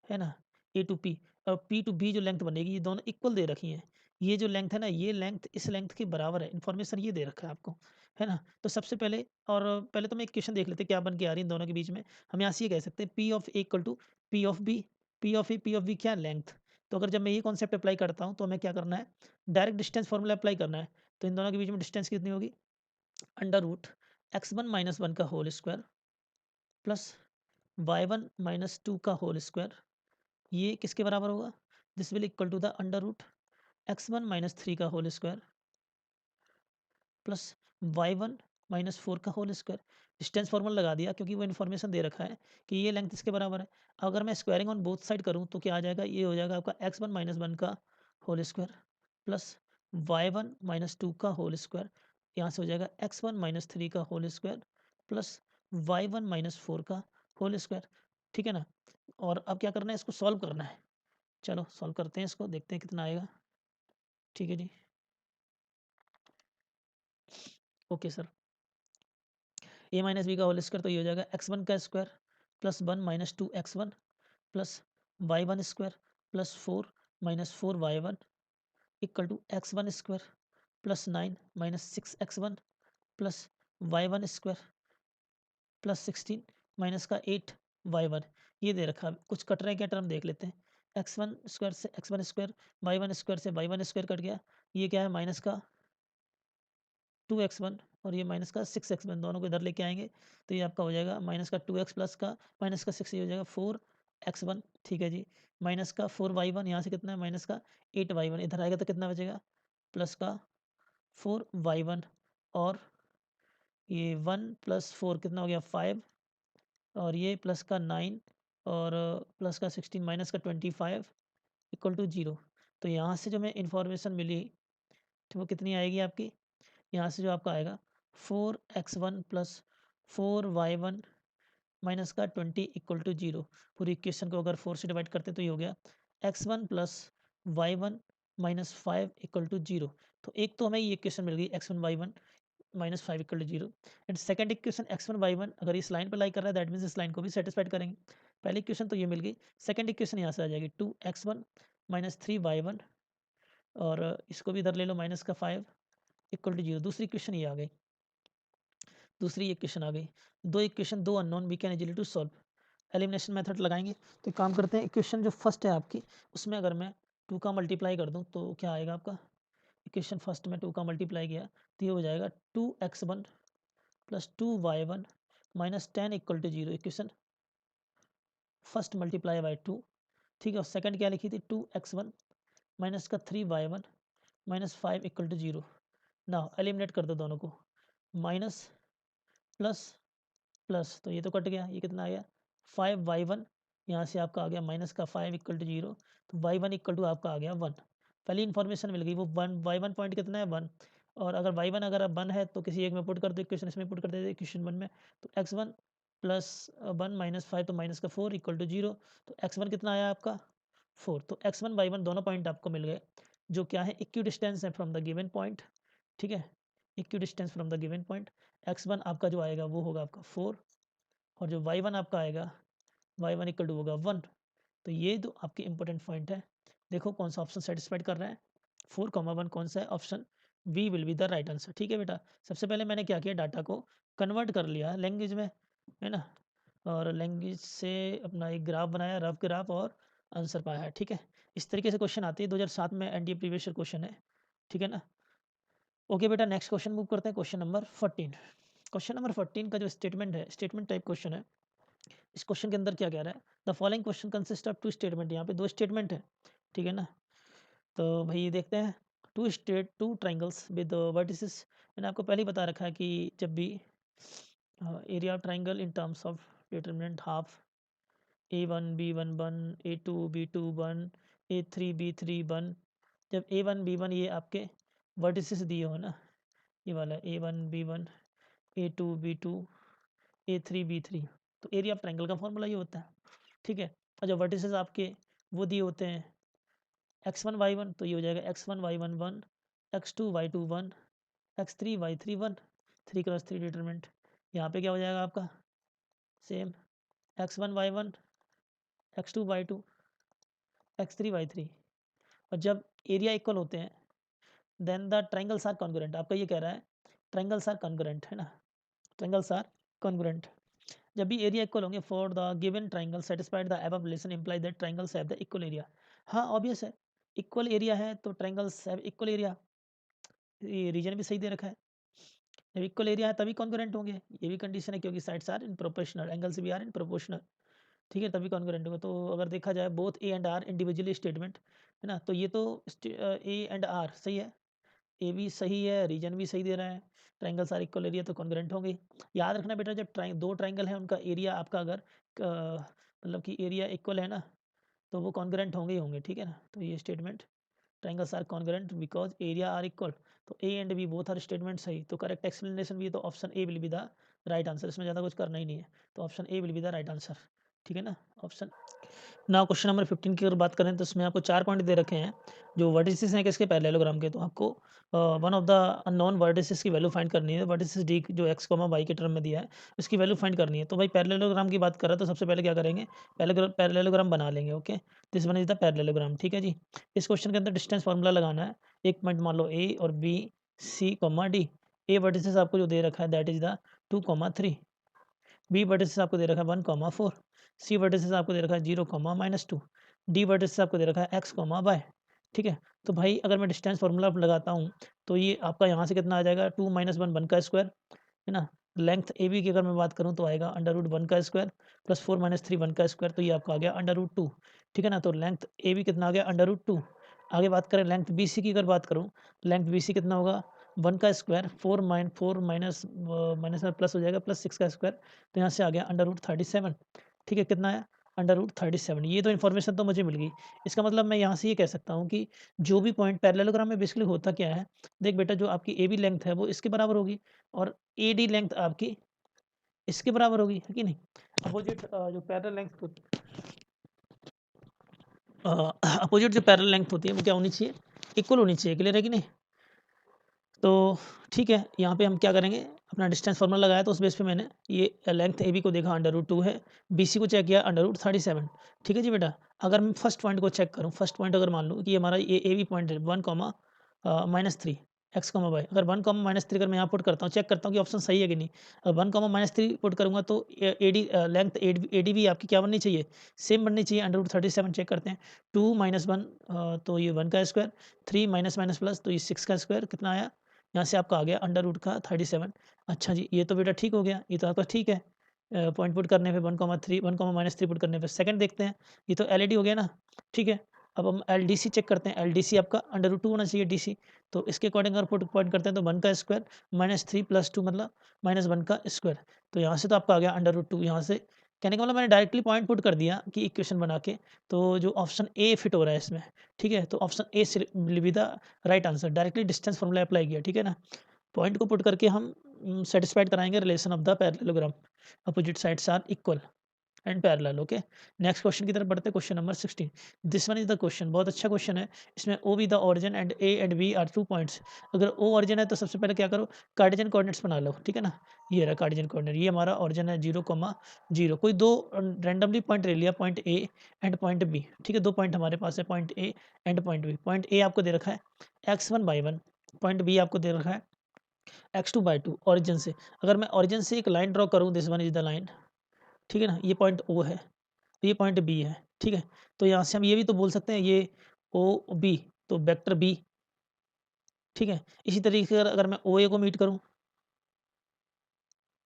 है ना, ए टू पी और पी टू बी जो लेंथ बनेगी, ये दोनों इक्वल दे रखी हैं। ये जो लेंथ है ना, ये लेंथ इस लेंथ के बराबर है। इन्फॉर्मेशन ये दे रखा है आपको, है ना। तो सबसे पहले पहले तो मैं इक्वेशन देख लेते हैं क्या बन के आ रही है इन दोनों के बीच में। हम यहाँ से ये कह सकते हैं P of A equal to P of B. P of A P of B क्या? लेंथ। तो अगर जब मैं ये कॉन्सेप्ट अप्लाई करता हूँ तो हमें क्या करना है? डायरेक्ट डिस्टेंस फॉर्मूला अप्लाई करना है। तो इन दोनों के बीच में डिस्टेंस कितनी होगी? अंडर रूट x1 माइनस 1 का whole square plus y1 minus 2 का होल स्क्वायर, ये किसके बराबर होगा? This will equal to the under root x1 minus 3 का whole square plus y1 minus 4 का होल स्क्वायर। डिस्टेंस फॉर्मूला लगा दिया क्योंकि वो इन्फॉर्मेशन दे रखा है कि ये लेंथ इसके बराबर है। अगर मैं स्क्वायरिंग ऑन बोथ साइड करूँ तो क्या आ जाएगा? ये हो जाएगा आपका x1 माइनस 1 का whole square plus y1 minus 2 का होल स्क्वायर। यहाँ से हो जाएगा x1 माइनस 3 का whole square plus y1 minus 4 का होल स्क्वायर। ठीक है ना। और अब क्या करना है? इसको सॉल्व करना है। चलो सॉल्व करते हैं इसको, देखते हैं कितना आएगा। ठीक है जी, okay sir. A minus B का होल स्क्वायर, तो ये हो जाएगा x1 का square plus 1 minus 2x1 plus y1 square plus 4 minus 4y1 equal to x1 square plus 9 minus 6x1 plus y1 square plus 16 minus का 8y1। ये दे रखा है। कुछ कट रहा है क्या? टर्म देख लेते हैं। x1 स्क्वायर से x1 स्क्वायर, y1 स्क्वायर से y1 स्क्वायर कट गया। ये क्या है? माइनस का 2x1 और ये माइनस का 6x1, दोनों को इधर लेके आएंगे तो ये आपका हो जाएगा माइनस का 2x प्लस का माइनस का 6, ये हो जाएगा 4 x1, ठीक है जी, माइनस का 4y1, यहाँ से कितना है माइनस का 8y1, इधर आएगा तो कितना बचेगा प्लस का 4y1, और ये 1 + 4 कितना हो गया 5, और ये प्लस का 9, और प्लस का 16 माइनस का 25 इक्वल टू 0। तो यहाँ से जो हमें इन्फॉर्मेशन मिली तो वो कितनी आएगी आपकी, यहाँ से जो आपका आएगा 4x1 + 4y1 माइनस का 20 इक्वल टू 0। पूरी इक्वेशन को अगर 4 से डिवाइड करते तो ये हो गया x1 + y1 minus 5 equal to 0। तो एक तो हमें ये इक्वेशन मिल गई x1 y1 minus 5 equal to 0, and second equation x1 y1 अगर इस लाइन पर लाई कर रहा है दैट मीन्स इस लाइन को भी सेटिस्फाइड करेंगे। पहली इक्वेशन तो ये मिल गई, सेकंड इक्वेशन यहाँ से आ जाएगी 2x1 माइनस 3y1, और इसको भी इधर ले लो माइनस का 5 इक्वल टू 0। दूसरी इक्वेशन ये आ गई, दूसरी इक्वेशन आ गई, दो इक्वेशन दो unknown we can easily to solve. Elimination method लगाएंगे तो एक काम करते हैं, इक्वेशन जो फर्स्ट है आपकी उसमें अगर मैं 2 का मल्टीप्लाई कर दूं तो क्या आएगा आपका, इक्वेशन फर्स्ट में 2 का मल्टीप्लाई किया तो ये हो जाएगा 2x1 + 2y1 minus 10 equal to 0। Equation first multiply by 2, ठीक है, और सेकंड क्या लिखी थी 2x1 माइनस का 3y1 माइनस 5 इक्वल टू 0। ना एलिमिनेट कर दो दोनों को, माइनस प्लस प्लस, तो ये तो कट गया, ये कितना आ गया 5y1, यहाँ से आपका आ गया माइनस का 5 इक्वल टू 0, तो y1 इक्वल टू आपका आ गया 1। पहली इन्फॉर्मेशन मिल गई वो 1, y1 पॉइंट कितना है 1, और अगर y1 अगर अब 1 है तो किसी एक में पुट कर दो, इक्वेशन इसमें पुट कर देते इक्वेशन 1 में, तो x1 + 1 माइनस 5 तो माइनस का 4 इक्वल टू 0। तो x1 कितना आया आपका 4। तो x1 y1 दोनों पॉइंट आपको मिल गए जो क्या है इक्वी डिस्टेंस है फ्रॉम द गिवन पॉइंट, ठीक है, equi distance from the given point. x1 आपका जो आएगा वो होगा आपका 4, और जो y1 आपका आएगा y1 इक्वल टू होगा 1। तो ये दो आपके इंपॉर्टेंट पॉइंट है, देखो कौन सा ऑप्शन सेटिस्फाइड कर रहा है, 4,1 कौन सा है, option B will be the right answer. ठीक है बेटा, सबसे पहले मैंने क्या किया, डाटा को कन्वर्ट कर लिया लैंग्वेज में, है ना, और लैंग्वेज से अपना एक ग्राफ बनाया, रफ ग्राफ, और आंसर पाया है। ठीक है, इस तरीके से क्वेश्चन आते हैं, 2007 में एनडीए प्रीवियस ईयर क्वेश्चन है, ठीक है ना। ओके बेटा, नेक्स्ट क्वेश्चन मूव करते हैं, क्वेश्चन नंबर 14। क्वेश्चन नंबर 14 का जो स्टेटमेंट है, स्टेटमेंट टाइप क्वेश्चन है। इस क्वेश्चन के अंदर क्या कह रहा है, the following question consist of 2 statement, यहाँ पे 2 स्टेटमेंट है, ठीक है ना। तो भाई देखते हैं, 2 ट्राइंगल्स विद वर्टिसेस। मैंने आपको पहले ही बता रखा है कि जब भी area of triangle in terms of determinant half a1 b1 1 a2 b2 1 a3 b3 1, जब a1 b1 ये आपके वर्टिसेस दिए हो ना, ये वाला a1 b1 a2 b2 a3 b3, तो एरिया ऑफ ट्राइंगल का फॉर्मूला ये होता है, ठीक है। और जब वर्टिसेस आपके वो दिए होते हैं x1 y1, तो ये हो जाएगा x1 y1 1, x2 y2 1, x3 y3 1, 3x3 determinant. यहाँ पे क्या हो जाएगा आपका same x1 y1, x2 y2, x3 y3। और जब एरिया इक्वल होते हैं then the triangles are congruent, आपका ये कह रहा है ट्राइंगल्स आर कॉन्ग्रुएंट, है ना, ट्राइंगल्स आर कॉन्ग्रुएंट। जब भी एरिया इक्वल होंगे for the given triangle satisfied the above relation imply that triangles have the equal area. हाँ ऑब्वियस है, इक्वल एरिया है तो ट्राइंगल्स हैव इक्वल एरिया, ये रीजन भी सही दे रखा है, जब इक्वल एरिया है तभी कॉन्ग्रुएंट होंगे, ये भी कंडीशन है क्योंकि sides are in proportional, angles भी आर इन प्रोपोर्शनल, ठीक है, तभी कॉन्ग्रुएंट होगा। तो अगर देखा जाए both A and R individually statement, है ना, तो ये तो ए एंड आर सही है, ए भी सही है, रीजन भी सही दे रहा है, ट्राइंगल्स आर इक्वल एरिया तो कॉन्ग्रुएंट होंगे। याद रखना बेटा, जब दो ट्राइंगल है उनका एरिया आपका अगर मतलब कि एरिया इक्वल है ना तो वो कॉन्ग्रुएंट होंगे ही होंगे, ठीक है ना। तो ये statement triangles are congruent because area are equal, तो A and B both are statement सही, तो करेक्ट एक्सप्लेनेशन भी, तो option A will be the right answer, इसमें ज़्यादा कुछ करना ही नहीं है, तो option A will be the right answer, ठीक है ना। ऑप्शन ना क्वेश्चन नंबर 15 की अगर बात करें तो इसमें आपको 4 पॉइंट दे रखे हैं जो वर्टिसेस हैं किसके पैरेललोग्राम के, तो आपको one of the unknown vertices की वैल्यू फाइंड करनी है, वर्टिसेस डी जो x, y के टर्म में दिया है उसकी वैल्यू फाइंड करनी है। तो भाई पैरेललोग्राम की बात कर रहा है तो सबसे पहले क्या करेंगे, पैरेललोग्राम बना लेंगे। Okay, this one is the parallelogram, ठीक है जी। इस क्वेश्चन के अंदर डिस्टेंस फार्मूला लगाना है, एक पॉइंट मान लो a और b c D. A vertices आपको जो दे रखा है that is the 2, 3, B vertices आपको दे रखा है 1, 4, सी वर्टिसेस आपको दे रखा है 0, -2, डी वर्टिसेस आपको दे रखा है x, y, ठीक है। तो भाई अगर मैं डिस्टेंस फार्मूला लगाता हूँ तो ये आपका यहाँ से कितना आ जाएगा 2 - 1 1 का स्क्वायर, है ना, लेंथ ए बी की अगर मैं बात करूँ तो आएगा √1 का स्क्वायर प्लस 4 - 3 1 का स्क्वायर, तो ये आपका आ गया √2, ठीक है ना। तो लेंथ ए बी कितना आ गया √2। आगे बात करें लेंथ बी सी की अगर बात करूँ, लेंथ बी सी कितना होगा 1 का स्क्वायर 4 माइनस माइनस में प्लस हो जाएगा प्लस 6 का स्क्वायर, तो यहाँ से आ गया √37, ठीक है। कितना है √37। ये तो इन्फॉर्मेशन तो मुझे मिल गई। इसका मतलब मैं यहाँ से ये कह सकता हूँ कि जो भी पॉइंट पैरेललोग्राम में बेसिकली होता क्या है, देख बेटा जो आपकी ए बी लेंथ है वो इसके बराबर होगी और ए डी लेंथ आपकी इसके बराबर होगी, है कि नहीं। अपोजिट जो पैरेलल लेंथ होती अपोजिट जो पैरेलल लेंथ होती है वो क्या होनी चाहिए, इक्वल होनी चाहिए। क्लियर है कि नहीं। तो ठीक है, यहाँ पे हम क्या करेंगे, अपना डिस्टेंस फार्मूला लगाया तो उस बेस पे मैंने ये लेंथ ए बी को देखा √2 है, बी सी को चेक किया √37, ठीक है जी बेटा। अगर मैं फर्स्ट पॉइंट को चेक करूँ, फर्स्ट पॉइंट अगर मान लूँ कि हमारा ये ए बी पॉइंट है 1, -3 x, y, अगर 1, -3 अगर मैं यहाँ पुट करता हूँ, चेक करता हूँ कि ऑप्शन सही है कि नहीं। अगर 1, -3 पुट करूँगा तो A D length A D भी आपकी क्या बननी चाहिए, सेम बननी चाहिए √37। चेक करते हैं 2 - 1 तो ये 1 का स्क्वायर, 3 माइनस माइनस प्लस तो ये 6 का स्क्वायर, कितना आया यहाँ से आपका आ गया √37। अच्छा जी, ये तो बेटा ठीक हो गया, ये तो आपका ठीक है। पॉइंट पुट करने पे 1, 1, -3 पुट करने पे सेकंड देखते हैं, ये तो एल हो गया ना, ठीक है। अब हम एल चेक करते हैं, एल आपका √2 होना चाहिए डी, तो इसके अकॉर्डिंग अगर पुट पॉइंट करते हैं तो 1 का स्क्वायर -3 + 2 मतलब -1 का स्क्वायर, तो यहाँ से तो आपका आ गया √2। यहाँ से कहने का मतलब मैंने डायरेक्टली पॉइंट पुट कर दिया कि इक्वेशन बना के, तो जो ऑप्शन ए फिट हो रहा है इसमें, ठीक है। तो option A will be the right answer. Directly distance formula apply किया, ठीक है ना। पॉइंट को पुट करके हम सेटिस्फाइड कराएंगे relation of the parallelogram, opposite sides are equal and parallel. Okay, next question की तरफ बढ़ते हैं, question number 16। This one is the question, बहुत अच्छा क्वेश्चन है। इसमें O B the origin and A and B are 2 points. अगर ओ ऑरिजिन है तो सबसे पहले क्या करो, कार्टेशियन कोऑर्डिनेट्स बना लो, ठीक है ना। ये रहा कार्टेशियन कोऑर्डिनेट, ये हमारा ऑरिजिन है 0, कोई दो रैंडमली पॉइंट ले लिया, point A and point B, ठीक है। दो पॉइंट हमारे पास है, point A and point B. Point A आपको दे रखा है x1/1, पॉइंट बी आपको दे रखा है x2/2 ऑरिजिन से। अगर मैं ऑरिजिन से एक लाइन ड्रॉ करूँ, this one is the line, ठीक है ना। ये पॉइंट ओ है, ये पॉइंट बी है, ठीक है। तो यहाँ से हम ये भी तो बोल सकते हैं ये ओ बी, तो वेक्टर बी, ठीक है। इसी तरीके से अगर मैं ओ ए को मीट करूँ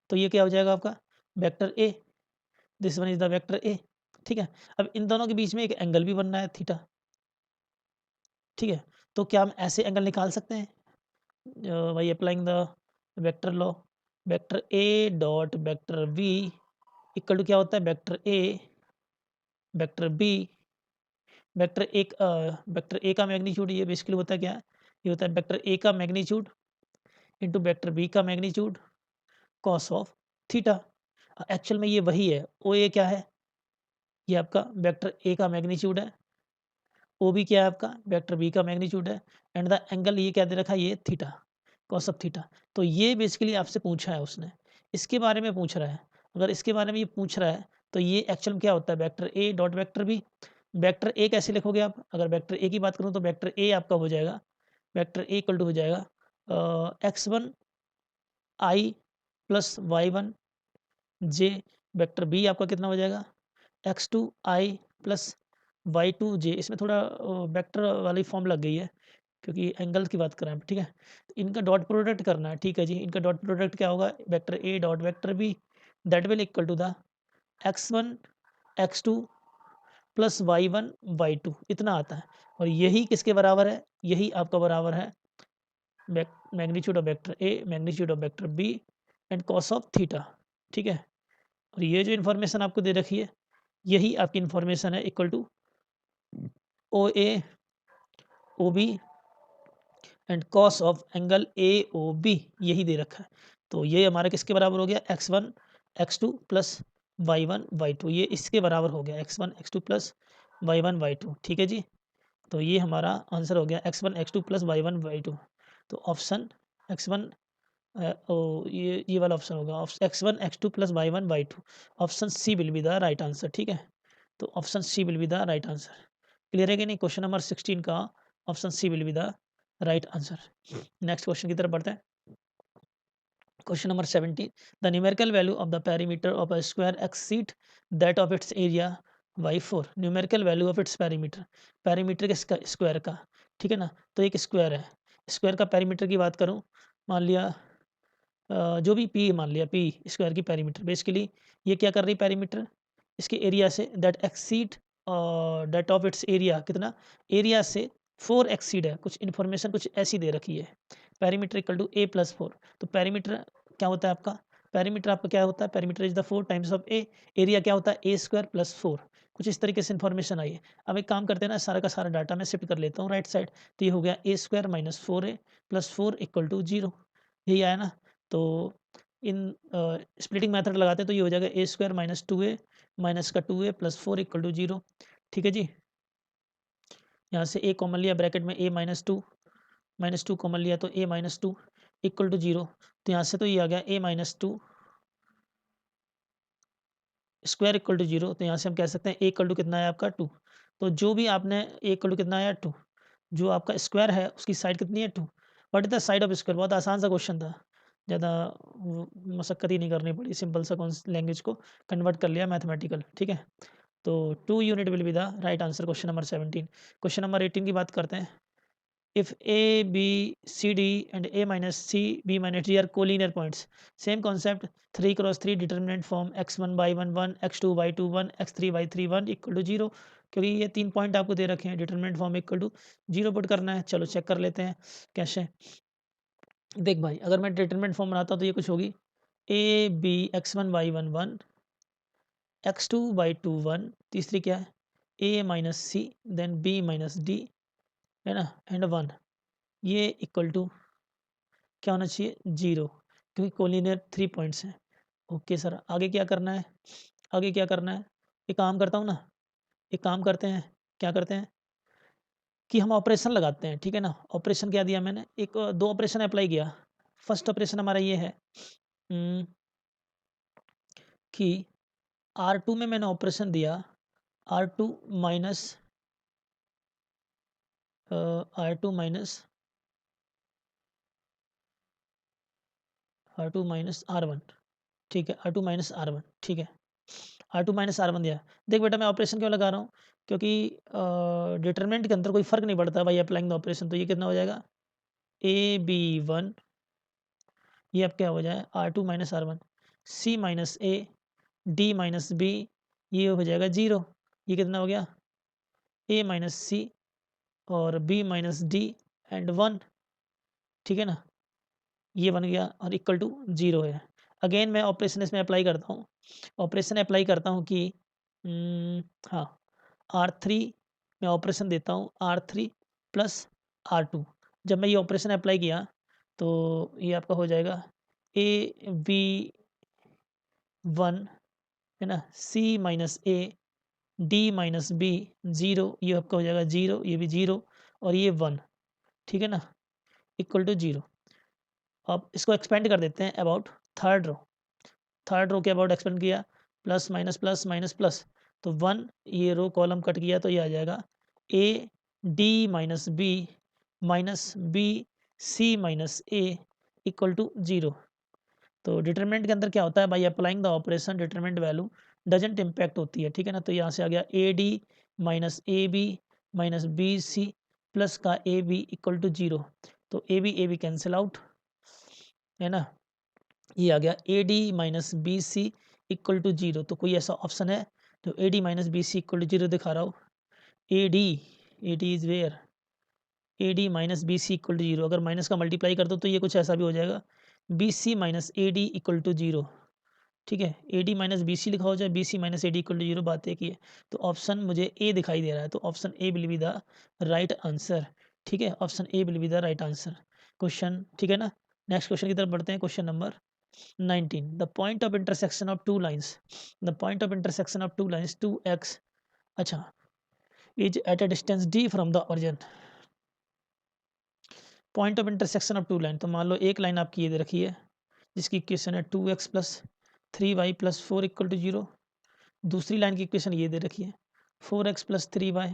तो ये क्या हो जाएगा आपका vector A, this one is the vector A, ठीक है। अब इन दोनों के बीच में एक एंगल भी बनना है थीटा, ठीक है। तो क्या हम ऐसे एंगल निकाल सकते हैं by applying the vector law, vector A dot vector B equal to क्या होता है vector A vector B, vector A का मैग्नीट्यूड, ये बेसिकली होता है क्या, ये होता है वेक्टर ए का मैग्नीट्यूड इंटू वेक्टर बी का magnitude cos of theta. Actual में ये वही है, ओ ए क्या है, ये आपका वेक्टर ए का मैग्नीट्यूड है, ओ बी क्या है आपका वेक्टर बी का मैग्नीट्यूड है, एंड द एंगल ये क्या दे रखा है, ये थीटा, कॉस ऑफ थीटा। तो ये बेसिकली आपसे पूछा है उसने, इसके बारे में पूछ रहा है। अगर इसके बारे में ये पूछ रहा है तो ये एक्चुअल में क्या होता है vector A dot vector B. Vector A कैसे लिखोगे आप, अगर वेक्टर ए की बात करूँ तो वेक्टर ए आपका हो जाएगा, वेक्टर ए इक्वल टू हो जाएगा x1 i plus y1 j, vector B आपका कितना हो जाएगा x2 i plus y2 j। इसमें थोड़ा वेक्टर वाली फॉर्म लग गई है क्योंकि एंगल की बात कर रहे हैं, ठीक है। इनका डॉट प्रोडक्ट करना है, ठीक है जी। इनका डॉट प्रोडक्ट क्या होगा, vector A dot vector B that will equal to the x1 x2 plus y1 y2, इतना आता है। और यही किसके बराबर है, यही आपका बराबर है magnitude of vector A magnitude of vector B and cos of theta, ठीक है। और ये जो इन्फॉर्मेशन आपको दे रखी है यही आपकी इन्फॉर्मेशन है equal to O A O B and cos of angle A O B, यही दे रखा है। तो ये हमारा किसके बराबर हो गया x1 x2 plus y1 y2, ये इसके बराबर हो गया x1 x2 plus y1 y2, ठीक है जी। तो ये हमारा आंसर हो गया x1 x2 plus y1 y2। तो ऑप्शन x1 ये वाला ऑप्शन होगा x1 x2 plus y1 y2, option C will be the right answer, ठीक है। तो option C will be the right answer. Clear है कि नहीं, क्वेश्चन नंबर 16 का option C will be the right answer. Next question की तरफ बढ़ते हैं, question number 17। The numerical value of the perimeter of a square exceed that of its area by 4। Numerical value of its perimeter, perimeter के स्क्वायर का, ठीक है ना। तो एक स्क्वायर है, स्क्वायर का पेरीमीटर की बात करूँ, मान लिया जो भी पी मान लिया, पी स्क्वायर की पेरीमीटर, बेसिकली ये क्या कर रही पेरीमीटर, इसके area say that exceed that of its area, कितना एरिया से 4 एक्सीड है, कुछ इन्फॉर्मेशन कुछ ऐसी दे रखी है, perimeter equal to A plus 4। तो पेरीमीटर क्या होता है आपका, पेरीमीटर आपका क्या होता है, perimeter is the 4 times of A, area क्या होता है ए स्क्वायर प्लस 4। कुछ इस तरीके से इन्फॉर्मेशन आई है। अब एक काम करते हैं ना, सारा का सारा डाटा मैं शिफ्ट कर लेता हूँ राइट साइड, तो ये हो गया a square minus 4 a plus 4 equal to 0, यही आया ना। तो इन स्प्लिटिंग मेथड लगाते हैं तो ये हो जाएगा ए स्क्वायर माइनस 2a माइनस का 2a प्लस 4 इक्वल टू 0। ठीक है जी, यहाँ से ए कॉमन लिया, ब्रैकेट में ए माइनस टू कॉमन लिया तो a minus two equal to 0। तो यहाँ से तो ये आ गया a minus two square equal to 0। तो यहाँ से हम कह सकते हैं ए इक्वल टू कितना है आपका 2। तो जो भी आपने ए इक्वल टू कितना आया 2, जो आपका स्क्वायर है उसकी साइड कितनी है 2। What is the side of square, बहुत आसान सा क्वेश्चन था, ज़्यादा मशक्कत ही नहीं करनी पड़ी, सिंपल सा कौन लैंग्वेज को कन्वर्ट कर लिया मैथमेटिकल। ठीक है, तो 2 unit will be the right answer, question number 17। Question number 18 की बात करते हैं। If A, B, C, D and A minus C, B minus D are collinear points, same concept, 3 cross 3 determinant form x1 by 1 1, x2 by 2 1, x3 by 3 1 equal to 0। क्योंकि ये 3 पॉइंट आपको दे रखे हैं, determinant form equal to 0 put करना है। चलो चेक कर लेते हैं कैसे। देख भाई, अगर मैं डिटरमिनेंट फॉर्म बनाता हूँ तो ये कुछ होगी, A B x1 by 1 1, x2 by 2 1, तीसरी क्या है ए माइनस सी, देन बी माइनस डी, है ना, एंड 1, ये इक्वल टू क्या होना चाहिए 0, क्योंकि कोलिनियर 3 पॉइंट्स हैं। ओके सर, आगे क्या करना है, आगे क्या करना है, एक काम करता हूँ ना, एक काम करते हैं, क्या करते हैं कि हम ऑपरेशन लगाते हैं। ठीक है ना, ऑपरेशन क्या दिया मैंने, एक दो ऑपरेशन अप्लाई किया। फर्स्ट ऑपरेशन हमारा ये है कि R2 में मैंने ऑपरेशन दिया R2 minus R2 minus R2 minus R1। ठीक है, R2 माइनस R1, ठीक है, R2 माइनस R1 दिया। देख बेटा, मैं ऑपरेशन क्यों लगा रहा हूँ, क्योंकि डिटरमिनेंट के अंदर कोई फर्क नहीं पड़ता भाई अप्लाइंग द ऑपरेशन। तो ये कितना हो जाएगा AB1, ये अब क्या हो जाए R2 minus R1, C minus A, D minus B, ये हो जाएगा 0। ये कितना हो गया A माइनस C और B माइनस D एंड 1। ठीक है ना, ये बन गया और इक्वल टू 0 है। अगेन मैं ऑपरेशन इसमें अप्लाई करता हूँ, ऑपरेशन अप्लाई करता हूँ कि हाँ R3 में ऑपरेशन देता हूँ R3 प्लस R2। जब मैं ये ऑपरेशन अप्लाई किया तो ये आपका हो जाएगा AB1, है ना, C minus A, D minus B 0, ये आपका हो जाएगा 0, ये भी 0 और ये 1। ठीक है ना, इक्वल टू 0। अब इसको एक्सपेंड कर देते हैं about third row, third row के अबाउट एक्सपेंड किया, plus minus plus minus plus, तो 1, ये रो कॉलम कट किया तो ये आ जाएगा AD-B-C minus A equal to 0। तो डिटरमिनेंट के अंदर क्या होता है भाई, applying the operation determinant value doesn't impact होती है। ठीक है ना, तो यहाँ से आ गया AD minus AB minus BC plus का AB इक्वल टू 0। तो AB कैंसिल आउट, है ना, ये आ गया AD minus BC equal to 0। तो कोई ऐसा ऑप्शन है जो AD minus BC equal to 0 दिखा रहा हो, AD is where AD minus BC equal to 0। अगर माइनस का मल्टीप्लाई कर दो तो ये कुछ ऐसा भी हो जाएगा BC minus AD equal to 0। ठीक है, AD माइनस BC लिखा हो जाए BC minus AD equal to 0, बात एक ही है। तो ऑप्शन मुझे ए दिखाई दे रहा है, तो option A will be the right answer. ठीक है, option A will be the right answer question. ठीक है ना, नेक्स्ट क्वेश्चन की तरफ बढ़ते हैं, question number 19, the point of intersection of two lines, the point of intersection of two lines 2x, अच्छा, is at a distance d from the origin। Point of intersection of two line, तो मान लो एक लाइन आपकी ये दे रखी है जिसकी इक्वेशन है 2x plus 3y plus 4 equal to 0। दूसरी लाइन की इक्वेशन ये दे रखी है 4x plus 3y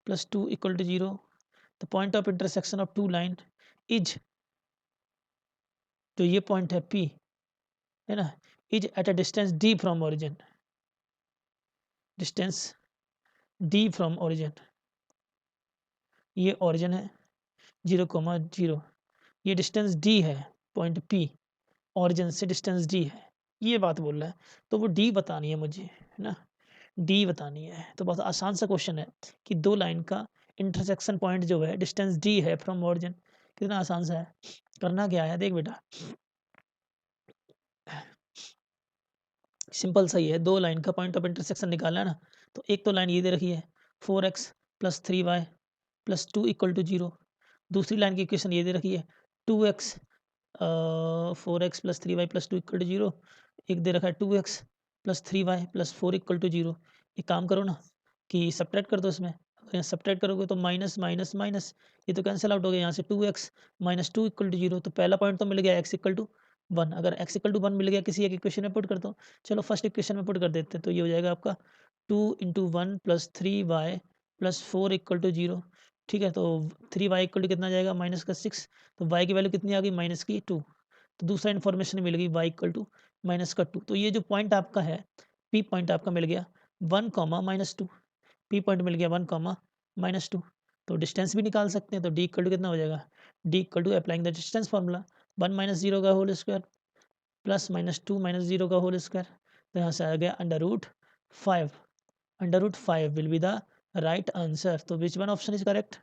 plus 2 equal to 0। The point of intersection of two line is, जो ये पॉइंट है P, है ना, is at a distance d from origin, distance d from origin, ये ओरिजिन है 0,0, ये डिस्टेंस d है पॉइंट P, ऑरिजिन से डिस्टेंस डी है, ये बात बोल रहा है, तो वो डी बतानी है मुझे, है ना, डी बतानी है। तो बहुत आसान सा क्वेश्चन है कि दो लाइन का इंटरसेक्शन पॉइंट जो है डिस्टेंस डी है फ्रॉम ऑरिजिन, कितना आसान सा है। करना क्या है, देख बेटा, सिंपल सही है, दो लाइन का पॉइंट ऑफ इंटरसेक्शन निकालना है ना। तो एक तो लाइन ये दे रखी है 4x plus 3y plus 2 equal to 0। दूसरी लाइन की इक्वेशन ये दे रखी है 2x 4x plus 3y plus 2 equal to 0। एक दे रखा है 2x plus 3y plus 4 equal to 0। एक काम करो ना कि सब्ट्रैक्ट कर दो इसमें, अगर यहाँ सब्ट्रैक्ट करोगे तो माइनस माइनस माइनस, ये तो कैंसिल आउट हो गया, यहाँ से 2x माइनस 2 इक्वल टू 0। तो पहला पॉइंट तो मिल गया x इक्वल टू 1। अगर x इक्वल टू 1 मिल गया किसी एक इक्वेशन में पुट कर दो, चलो फर्स्ट इक्वेशन में पुट कर देते हैं, तो ये हो जाएगा आपका 2 into 1 plus 3y plus 4 equal to 0। ठीक है, तो 3y इक्वल टू कितना जाएगा माइनस का 6, तो y की वैल्यू कितनी आ गई माइनस की 2। तो दूसरा इन्फॉर्मेशन मिल गई y इक्वल टू माइनस का 2। तो ये जो पॉइंट आपका है पी पॉइंट आपका मिल गया 1 कॉमा माइनस 2, पी पॉइंट मिल गया 1 कॉमा माइनस 2। तो डिस्टेंस भी निकाल सकते हैं, तो डी इक्वल टू कितना हो जाएगा, d equal to applying the distance formula 1 minus 0 का whole square plus minus 2 minus 0 का होल स्क्वायर। तो यहाँ से आ गया under root 5, under root 5 will be the right answer. तो which one option is correct,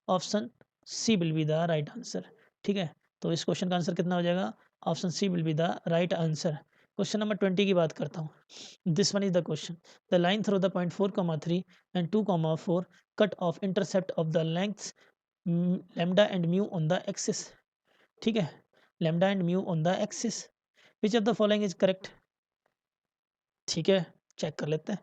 option C will be the right answer. ठीक है, तो इस क्वेश्चन का आंसर कितना हो जाएगा, option C will be the right answer. Question number 20 की बात करता हूँ। This one is the question, the line through the point 4,3 and 2,4 cut off intercept of the lengths lambda and mu on the axis. ठीक है, lambda and mu on the axis, which of the following is correct. ठीक है, चेक कर लेते हैं।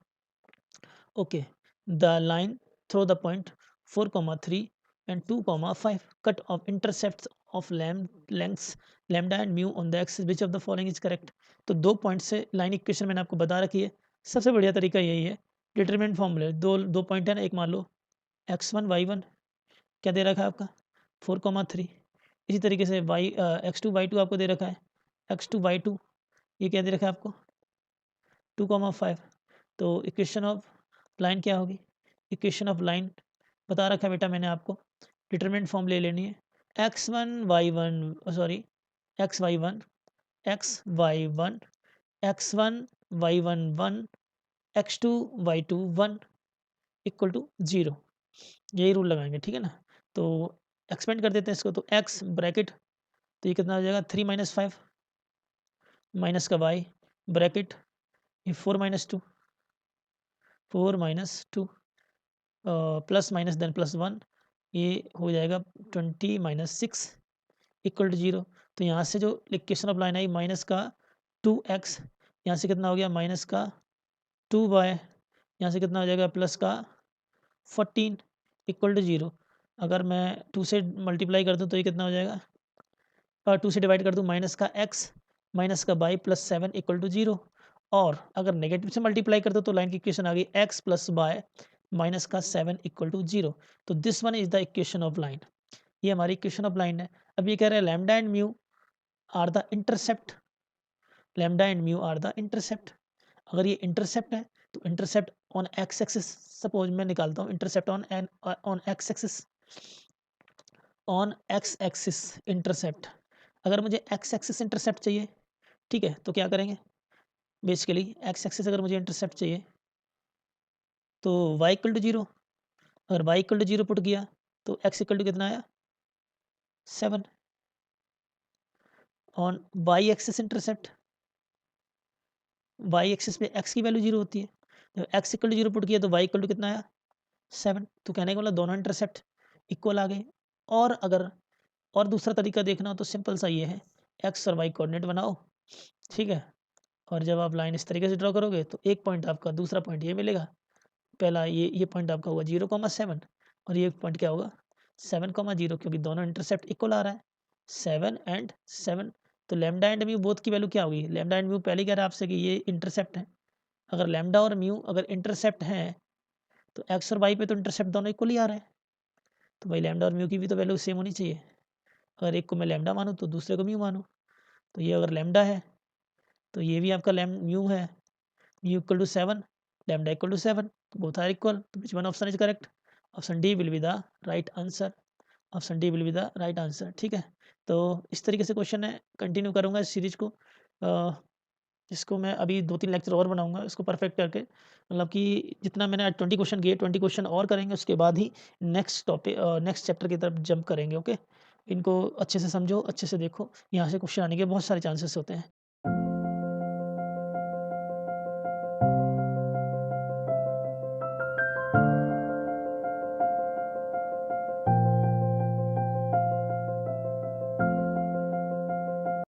Okay, the line through the point 4,3 and 2,5 cut off intercept of lengths lambda and mu on the axis, which of the following is correct. तो दो पॉइंट से लाइन इक्वेशन मैंने आपको बता रखी है, सबसे बढ़िया तरीका यही है, डिटरमिनेंट फॉर्मूले। दो पॉइंट है ना, एक मान लो x1 y1 क्या दे रखा है आपका 4,3, इसी तरीके से x2 y2 आपको दे रखा है, x2 y2 ये क्या दे रखा है आपको 2,5। तो इक्वेशन ऑफ लाइन क्या होगी, इक्वेशन ऑफ लाइन बता रखा है बेटा मैंने आपको, डिटरमिनेंट फॉर्म ले लेनी है x1 y1 sorry x y1 x y1 x1 y1 1 x2 y2 1 equal to 0, यही रूल लगाएंगे। ठीक है ना, तो एक्सपेंड कर देते हैं इसको, तो x ब्रैकेट, तो ये कितना हो जाएगा 3 माइनस 5 माइनस का y ब्रैकेट, ये 4 minus 2 4 minus 2 plus minus then plus 1, ये हो जाएगा 20 माइनस 6 इक्वल टू 0। तो यहाँ से जो equation of line I minus का 2x, यहाँ से कितना हो गया माइनस का 2y, यहाँ से कितना हो जाएगा प्लस का 14 इक्वल टू 0। अगर मैं 2 से मल्टीप्लाई कर दूँ तो ये कितना हो जाएगा, 2 से डिवाइड कर दूँ माइनस का x माइनस का y प्लस 7 इक्वल टू 0। और अगर नेगेटिव से मल्टीप्लाई कर दो तो लाइन की इक्वेशन आ गई x प्लस वाई माइनस का 7 इक्वल टू 0। तो this one is the equation of line, ये हमारी इक्वेशन ऑफ लाइन है। अब ये कह रहे हैं lambda and mu are the intercept, lambda and mu are the intercept. अगर ये इंटरसेप्ट है तो intercept on X axis, suppose मैं निकालता हूँ intercept on X axis, on X axis intercept. अगर मुझे एक्स एक्सिस इंटरसेप्ट चाहिए, ठीक है, तो क्या करेंगे, बेसिकली एक्स एक्सिस अगर मुझे इंटरसेप्ट चाहिए तो y इक्वल टू 0, अगर y इक्वल टू 0 पुट किया तो x इक्वल टू कितना आया 7। On y axis intercept, y axis पे x की वैल्यू 0 होती है, जब x इक्वल टू 0 पुट किया तो y इक्वल टू कितना आया 7। तो कहने का मतलब दोनों इंटरसेप्ट इक्वल आ गए। और अगर और दूसरा तरीका देखना हो तो सिंपल सा ये है, x और y कोऑर्डिनेट बनाओ, ठीक है, और जब आप लाइन इस तरीके से ड्रॉ करोगे तो एक पॉइंट आपका, दूसरा पॉइंट ये मिलेगा, पहला ये पॉइंट आपका होगा 0,7 और ये पॉइंट क्या होगा 7,0, क्योंकि दोनों इंटरसेप्ट इक्वल आ रहा है 7 एंड 7। तो लैम्डा एंड म्यू बोथ की वैल्यू क्या होगी, लैम्डा एंड म्यू पहले कह रहा है आपसे कि ये इंटरसेप्ट है, अगर लैम्डा और म्यू अगर इंटरसेप्ट हैं तो एक्स और वाई पे तो इंटरसेप्ट दोनों इक्वल ही आ रहा है, तो भाई लैम्डा और म्यू की भी तो वैल्यू सेम होनी चाहिए। अगर एक को मैं लैम्डा मानूँ तो दूसरे को म्यू मानूँ, तो ये अगर लैम्डा है तो ये भी आपका म्यू है, mu equal to 7 lambda equal to 7, both are equal, तो which one option is correct, option D will be the right answer, option D will be the right answer. ठीक है, तो इस तरीके से क्वेश्चन है, कंटिन्यू करूँगा इस सीरीज़ को। इसको मैं अभी 2-3 लेक्चर और बनाऊँगा इसको परफेक्ट करके, मतलब कि जितना मैंने आज 20 क्वेश्चन किए, 20 क्वेश्चन और करेंगे, उसके बाद ही नेक्स्ट चैप्टर की तरफ जंप करेंगे। ओके, इनको अच्छे से समझो, अच्छे से देखो, यहाँ से क्वेश्चन आने के बहुत सारे चांसेस होते हैं।